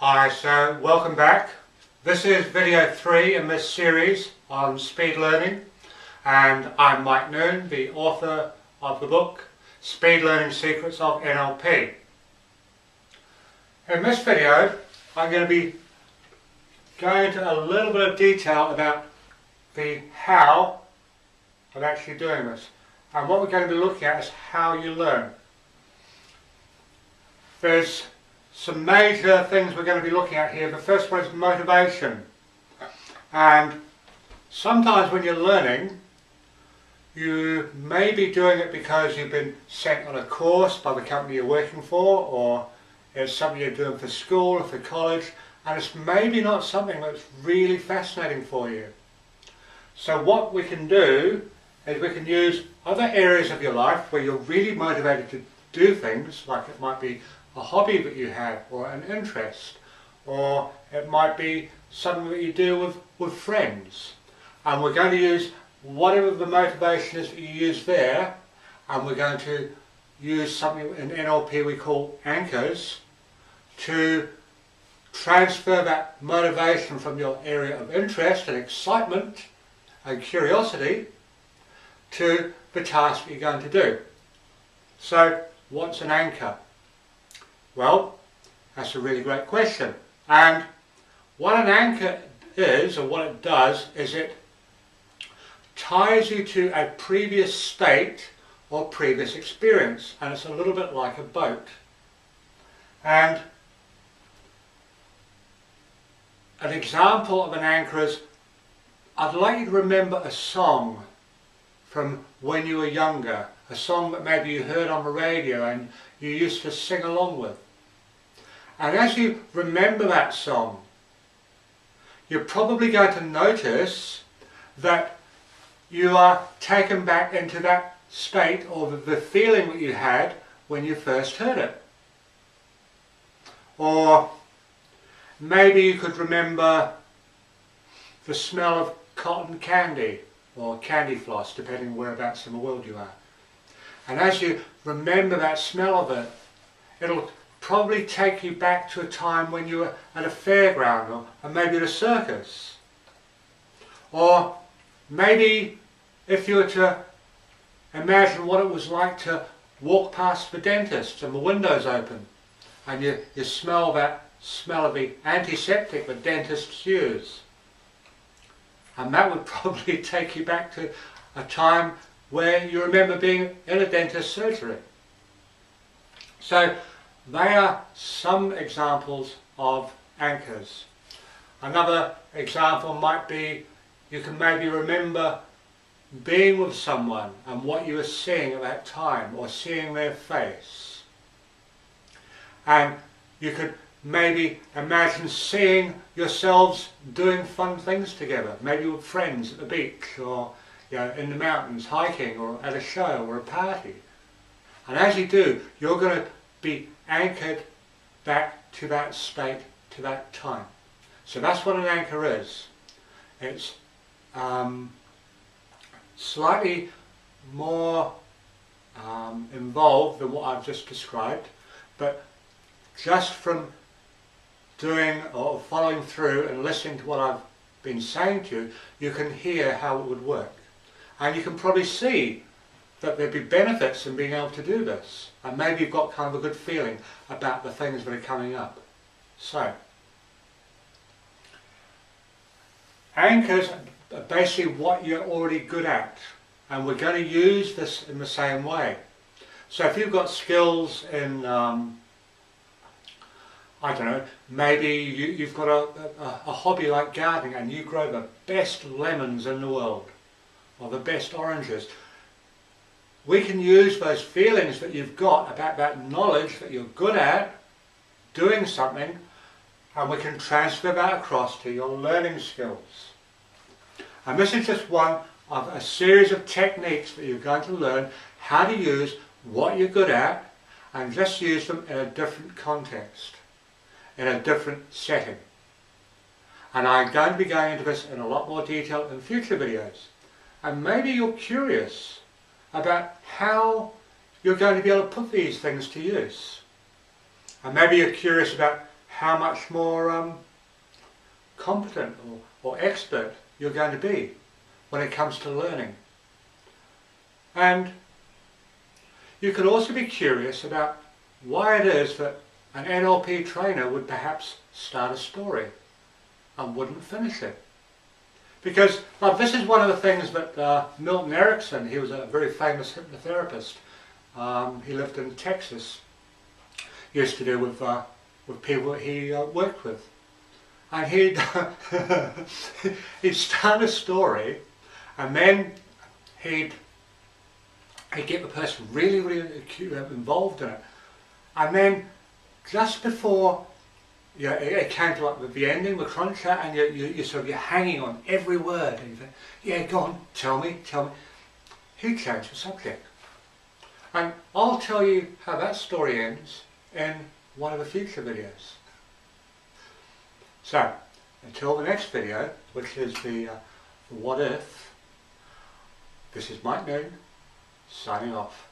Hi, so welcome back. This is video 3 in this series on speed learning, and I'm Mike Noon, the author of the book Speed Learning Secrets of NLP. In this video I'm going to be going into a little bit of detail about the how of actually doing this, and what we're going to be looking at is how you learn. There's some major things we're going to be looking at here. The first one is motivation. And sometimes when you're learning, you may be doing it because you've been sent on a course by the company you're working for, or it's something you're doing for school or for college, and it's maybe not something that's really fascinating for you. So what we can do is we can use other areas of your life where you're really motivated to do things, like it might be a hobby that you have, or an interest, or it might be something that you do with friends. And we're going to use whatever the motivation is that you use there, and we're going to use something in NLP we call anchors to transfer that motivation from your area of interest and excitement and curiosity to the task that you're going to do. So, what's an anchor? Well, that's a really great question. And what an anchor is, or what it does, is it ties you to a previous state or previous experience. And it's a little bit like a boat. And an example of an anchor is, I'd like you to remember a song from when you were younger. A song that maybe you heard on the radio and you used to sing along with. And as you remember that song, you're probably going to notice that you are taken back into that state, or the feeling that you had when you first heard it. Or maybe you could remember the smell of cotton candy or candy floss, depending on whereabouts in the world you are. And as you remember that smell of it, it'll probably take you back to a time when you were at a fairground, or maybe at a circus. Or maybe if you were to imagine what it was like to walk past the dentist and the windows open, and you smell that smell of the antiseptic the dentists use. And that would probably take you back to a time where you remember being in a dentist's surgery. So they are some examples of anchors. Another example might be, you can maybe remember being with someone and what you were seeing at that time, or seeing their face. And you could maybe imagine seeing yourselves doing fun things together, maybe with friends at the beach, or in the mountains hiking, or at a show or a party. And as you do, you're going to be anchored back to that state, to that time. So that's what an anchor is. It's slightly more involved than what I've just described, but just from doing or following through and listening to what I've been saying to you, you can hear how it would work. And you can probably see that there'd be benefits in being able to do this. And maybe you've got kind of a good feeling about the things that are coming up. So, anchors are basically what you're already good at. And we're going to use this in the same way. So if you've got skills in, I don't know, maybe you've got a hobby like gardening, and you grow the best lemons in the world, or the best oranges. We can use those feelings that you've got about that knowledge that you're good at doing something, and we can transfer that across to your learning skills. And this is just one of a series of techniques that you're going to learn how to use what you're good at, and just use them in a different context, in a different setting. And I'm going to be going into this in a lot more detail in future videos. And maybe you're curious about how you're going to be able to put these things to use. And maybe you're curious about how much more competent or expert you're going to be when it comes to learning. And you can also be curious about why it is that an NLP trainer would perhaps start a story and wouldn't finish it. Because this is one of the things that Milton Erickson, he was a very famous hypnotherapist, he lived in Texas, used to do with people that he worked with. And he'd start a story, and then he'd get the person really involved in it. And then just before it came to like the ending, the crunch, and you're hanging on every word, and you think, yeah, go on, tell me. He'd change the subject. And I'll tell you how that story ends in one of the future videos. So, until the next video, which is the what if, this is Mike Noon, signing off.